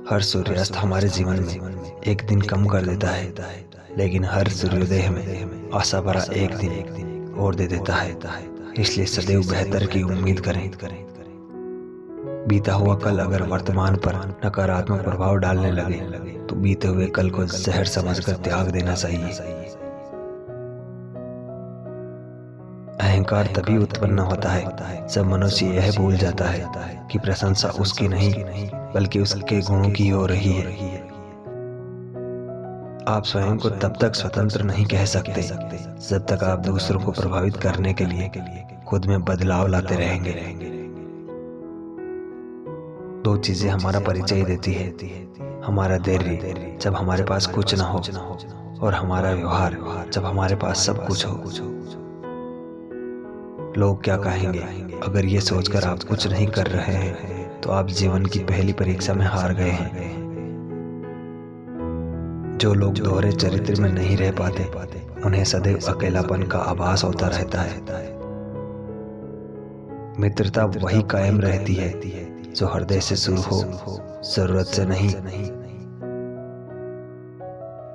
हर सूर्यास्त हमारे जीवन में एक दिन कम कर देता है, लेकिन हर सूर्योदय में आशा भरा एक दिन और दे देता है। इसलिए सदैव बेहतर की उम्मीद करें। बीता हुआ कल अगर वर्तमान पर नकारात्मक प्रभाव डालने लगे तो बीते हुए कल को जहर समझकर त्याग देना चाहिए। अहंकार तभी उत्पन्न होता है जब मनुष्य यह भूल जाता है कि प्रशंसा उसकी नहीं बल्कि उसके गुणों की हो रही है। आप स्वयं को तब तक स्वतंत्र नहीं कह सकते जब तक आप दूसरों को प्रभावित करने के लिए खुद में बदलाव लाते रहेंगे। दो चीजें हमारा परिचय देती है, हमारा धैर्य जब हमारे पास कुछ ना हो और हमारा व्यवहार जब हमारे पास सब कुछ हो। लोग क्या कहेंगे अगर ये सोचकर आप कुछ नहीं कर रहे हैं तो आप जीवन की पहली परीक्षा में हार गए हैं। जो लोग दोहरे चरित्र में नहीं रह पाते उन्हें सदैव अकेलापन का आभास होता रहता है। मित्रता वही कायम रहती है जो हृदय से शुरू हो, जरूरत से नहीं।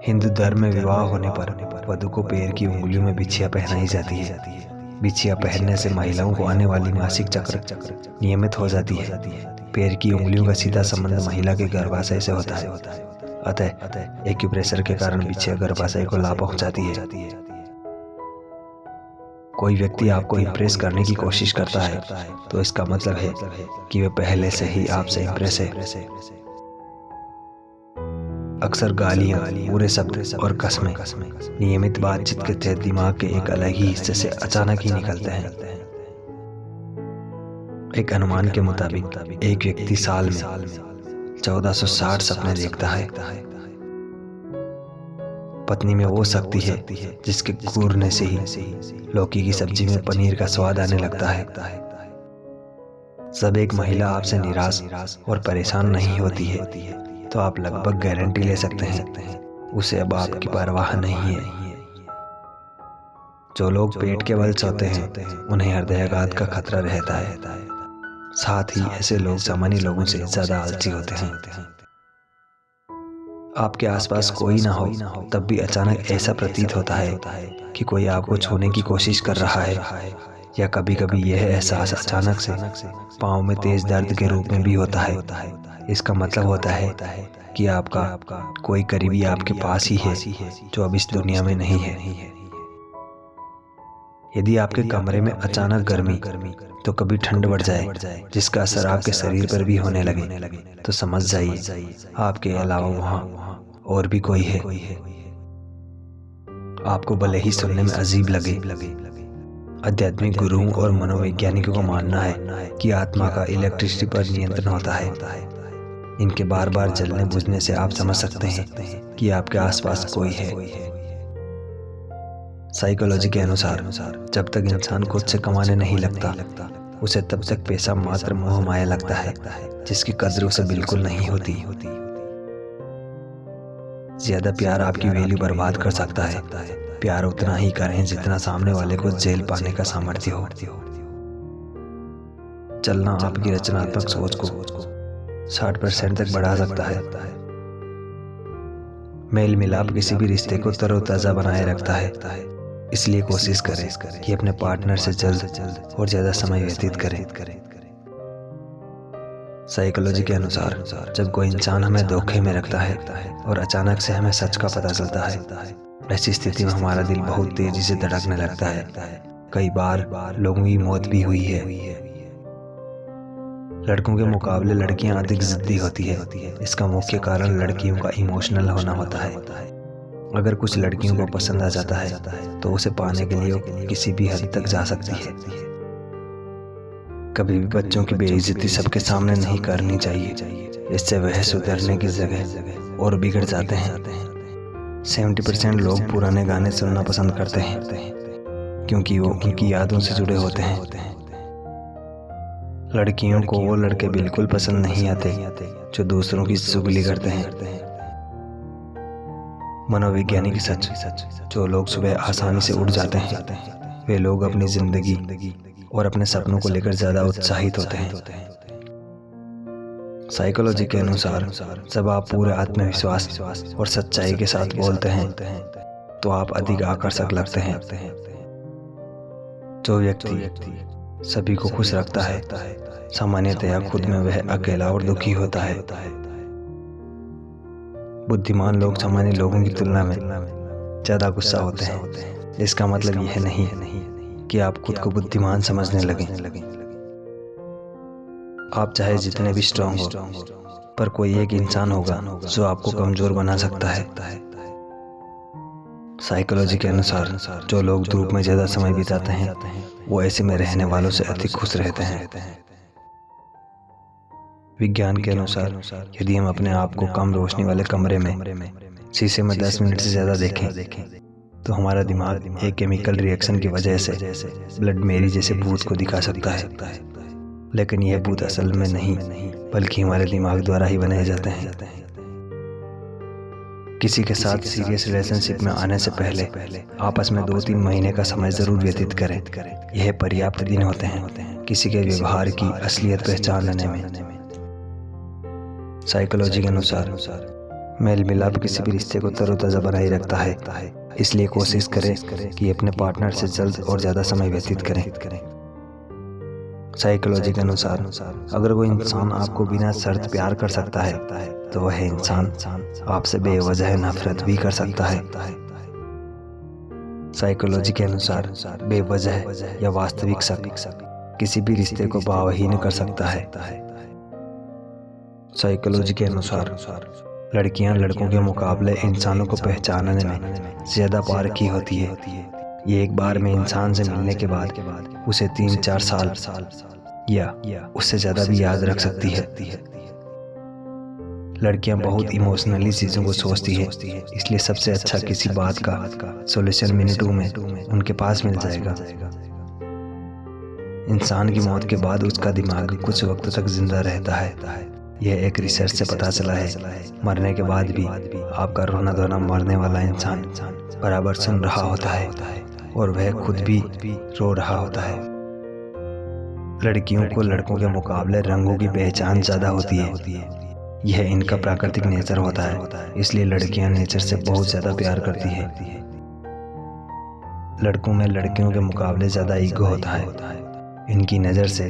हिंदू धर्म में विवाह होने पर वधू को पैर की उंगलियों में बिछिया पहनाई जाती है। बिछिया पहनने से महिलाओं को आने वाली मासिक चक्र नियमित हो जाती है। पैर की उंगलियों का सीधा संबंध महिला के गर्भाशय से होता है। अतः एक्यूप्रेशर के कारण बिछिया गर्भाशय को लाभ पहुंचाती है। कोई व्यक्ति आपको इम्प्रेस करने की कोशिश करता है तो इसका मतलब है कि वह पहले से ही आपसे इम्प्रेस है। अक्सर गालियां, बुरे शब्द और कस्में नियमित बातचीत के तहत दिमाग के एक अलग ही हिस्से से अचानक ही निकलते हैं। एक अनुमान के मुताबिक एक व्यक्ति साल में 1460 सपने देखता है। पत्नी में वो शक्ति है जिसके घूरने से ही लौकी की सब्जी में पनीर का स्वाद आने लगता है। जब एक महिला आपसे निराश और परेशान नहीं होती है तो आप लगभग गारंटी ले सकते हैं उसे अब आपकी परवाह नहीं है। जो लोग पेट के बल सोते हैं उन्हें हृदयाघात का खतरा रहता है। साथ ही ऐसे लोग सामान्य लोगों से ज्यादा आलसी होते हैं। आपके आसपास कोई ना हो तब भी अचानक ऐसा प्रतीत होता है कि कोई आपको छूने की कोशिश कर रहा है, या कभी कभी यह एहसास अचानक से पाँव में तेज दर्द के रूप में भी होता है। इसका मतलब होता है कि आपका कोई करीबी आपके पास ही है जो अब इस दुनिया में नहीं है। यदि आपके कमरे में अचानक गर्मी तो कभी ठंड बढ़ जाए जिसका असर आपके शरीर पर भी होने लगे तो समझ जाइए आपके अलावा वहाँ और भी कोई है। आपको भले ही सुनने में अजीब लगे, आध्यात्मिक गुरुओं और मनोवैज्ञानिकों का मानना है कि आत्मा का इलेक्ट्रिसिटी पर नियंत्रण होता है। इनके बार बार जलने बुझने से आप समझ सकते हैं कि आपके आसपास कोई है। साइकोलॉजी के अनुसार जब तक इंसान खुद से कमाने नहीं लगता उसे तब तक पैसा मात्र मोह माया लगता है जिसकी कद्र उसे बिल्कुल नहीं होती। ज्यादा प्यार आपकी वैल्यू बर्बाद कर सकता है। प्यार उतना ही करें जितना सामने वाले को जेल पाने का सामर्थ्य हो। चलना आपकी रचनात्मक सोच को 60% तक बढ़ा सकता है। मेल मिलाप किसी भी रिश्ते को तरोताजा बनाए रखता है। इसलिए कोशिश करें कि अपने पार्टनर से जल्द और ज्यादा समय व्यतीत करें। साइकोलॉजी के अनुसार जब कोई इंसान हमें धोखे में रखता है और अचानक से हमें सच का पता चलता है, ऐसी स्थिति में हमारा दिल बहुत तेजी से धड़कने लगता है। कई बार लोगों की मौत भी हुई है। लड़कों के मुकाबले लड़कियां अधिक जिद्दी होती है। इसका मुख्य कारण लड़कियों का इमोशनल होना होता है। अगर कुछ लड़कियों को पसंद आ जाता है तो उसे पाने के लिए वो किसी भी हद तक जा सकती है। कभी भी बच्चों की बेइज्जती सबके सामने नहीं करनी चाहिए। इससे वह सुधरने की जगह और बिगड़ जाते हैं। 70% लोग पुराने गाने सुनना पसंद करते हैं क्योंकि वो उनकी यादों से जुड़े होते हैं। लड़कियों को वो लड़के बिल्कुल पसंद नहीं आते जो दूसरों की चुगली करते हैं। मनोवैज्ञानिक सच, जो लोग सुबह आसानी से उठ जाते हैं वे लोग अपनी जिंदगी और अपने सपनों को लेकर ज्यादा उत्साहित होते हैं। साइकोलॉजी के अनुसार जब आप पूरे आत्मविश्वास और सच्चाई के साथ बोलते हैं तो आप अधिक आकर्षक लगते हैं। जो व्यक्ति सभी को खुश रखता है सामान्यतया खुद में वह अकेला और दुखी होता है। बुद्धिमान लोग सामान्य लोगों की तुलना में ज्यादा गुस्सा होते हैं। इसका मतलब यह नहीं कि आप खुद को बुद्धिमान समझने लगें। आप चाहे जितने भी स्ट्रांग हो, पर कोई एक इंसान होगा जो आपको कमजोर बना सकता है। साइकोलॉजी के अनुसार जो लोग धूप में ज्यादा समय बिताते हैं वो ऐसे में रहने वालों से अधिक खुश रहते हैं। विज्ञान के अनुसार यदि हम अपने आप को कम रोशनी वाले कमरे में शीशे में 10 मिनट से ज्यादा देखें तो हमारा दिमाग एक केमिकल रिएक्शन की वजह से ब्लड मेरी जैसे भूत को दिखा सकता है। लेकिन यह भूत असल में नहीं बल्कि हमारे दिमाग द्वारा ही बनाए जाते हैं। किसी के साथ सीरियस रिलेशनशिप में आने से पहले आपस में 2-3 महीने का समय जरूर व्यतीत करें। यह पर्याप्त दिन होते हैं किसी के व्यवहार की असलियत पहचानने में। साइकोलॉजी के अनुसार मेल मिलाप किसी भी रिश्ते को तरोताजा बनाए रखता है, इसलिए कोशिश करें कि अपने पार्टनर से जल्द और ज्यादा समय व्यतीत करें। साइकोलॉजी के अनुसार अगर कोई इंसान आपको बिना शर्त प्यार कर सकता है तो वह इंसान आपसे बेवजह नफरत भी कर सकता है। साइकोलॉजी के अनुसार बेवजह या वास्तविक शक किसी भी रिश्ते को भावहीन कर सकता है। साइकोलॉजी के अनुसार लड़कियां लड़कों के मुकाबले इंसानों को पहचानने में ज्यादा पारखी होती है। ये एक बार में इंसान से मिलने के बाद उसे 3-4 साल या उससे ज्यादा भी याद रख सकती है। लड़कियां बहुत इमोशनली चीजों को सोचती है, इसलिए सबसे अच्छा किसी बात का सॉल्यूशन मिनटों में उनके पास मिल जाएगा। इंसान की मौत के बाद उसका दिमाग कुछ वक्त तक जिंदा रहता है। यह एक रिसर्च से पता चला है। मरने के बाद भी आपका रोना धोना मरने वाला इंसान बराबर सुन रहा होता है और वह खुद भी रो रहा होता है। लड़कियों को लड़कों के मुकाबले रंगों की पहचान ज्यादा होती है। यह इनका प्राकृतिक नेचर होता है, इसलिए लड़कियां नेचर से बहुत ज्यादा प्यार करती है। लड़कों में लड़कियों के मुकाबले ज्यादा ईगो होता है। इनकी नज़र से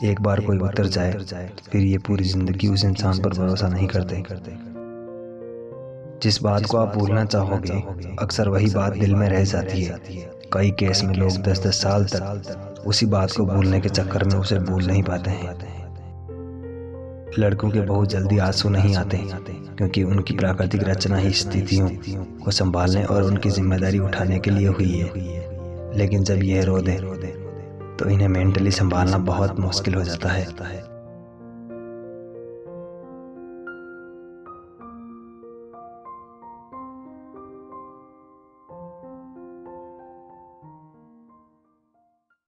एक बार कोई उतर जाए फिर ये पूरी जिंदगी उस इंसान पर भरोसा नहीं करते। जिस बात को आप भूलना चाहोगे अक्सर वही बात दिल में रह जाती है। कई केस में लोग 10-10 साल तक उसी बात को भूलने के चक्कर में उसे भूल नहीं पाते हैं। लड़कों के बहुत जल्दी आंसू नहीं आते क्योंकि उनकी प्राकृतिक रचना ही स्थितियों को संभालने और उनकी जिम्मेदारी उठाने के लिए हुई है। लेकिन जब यह रो दे तो इन्हें मेंटली संभालना बहुत मुश्किल हो जाता है।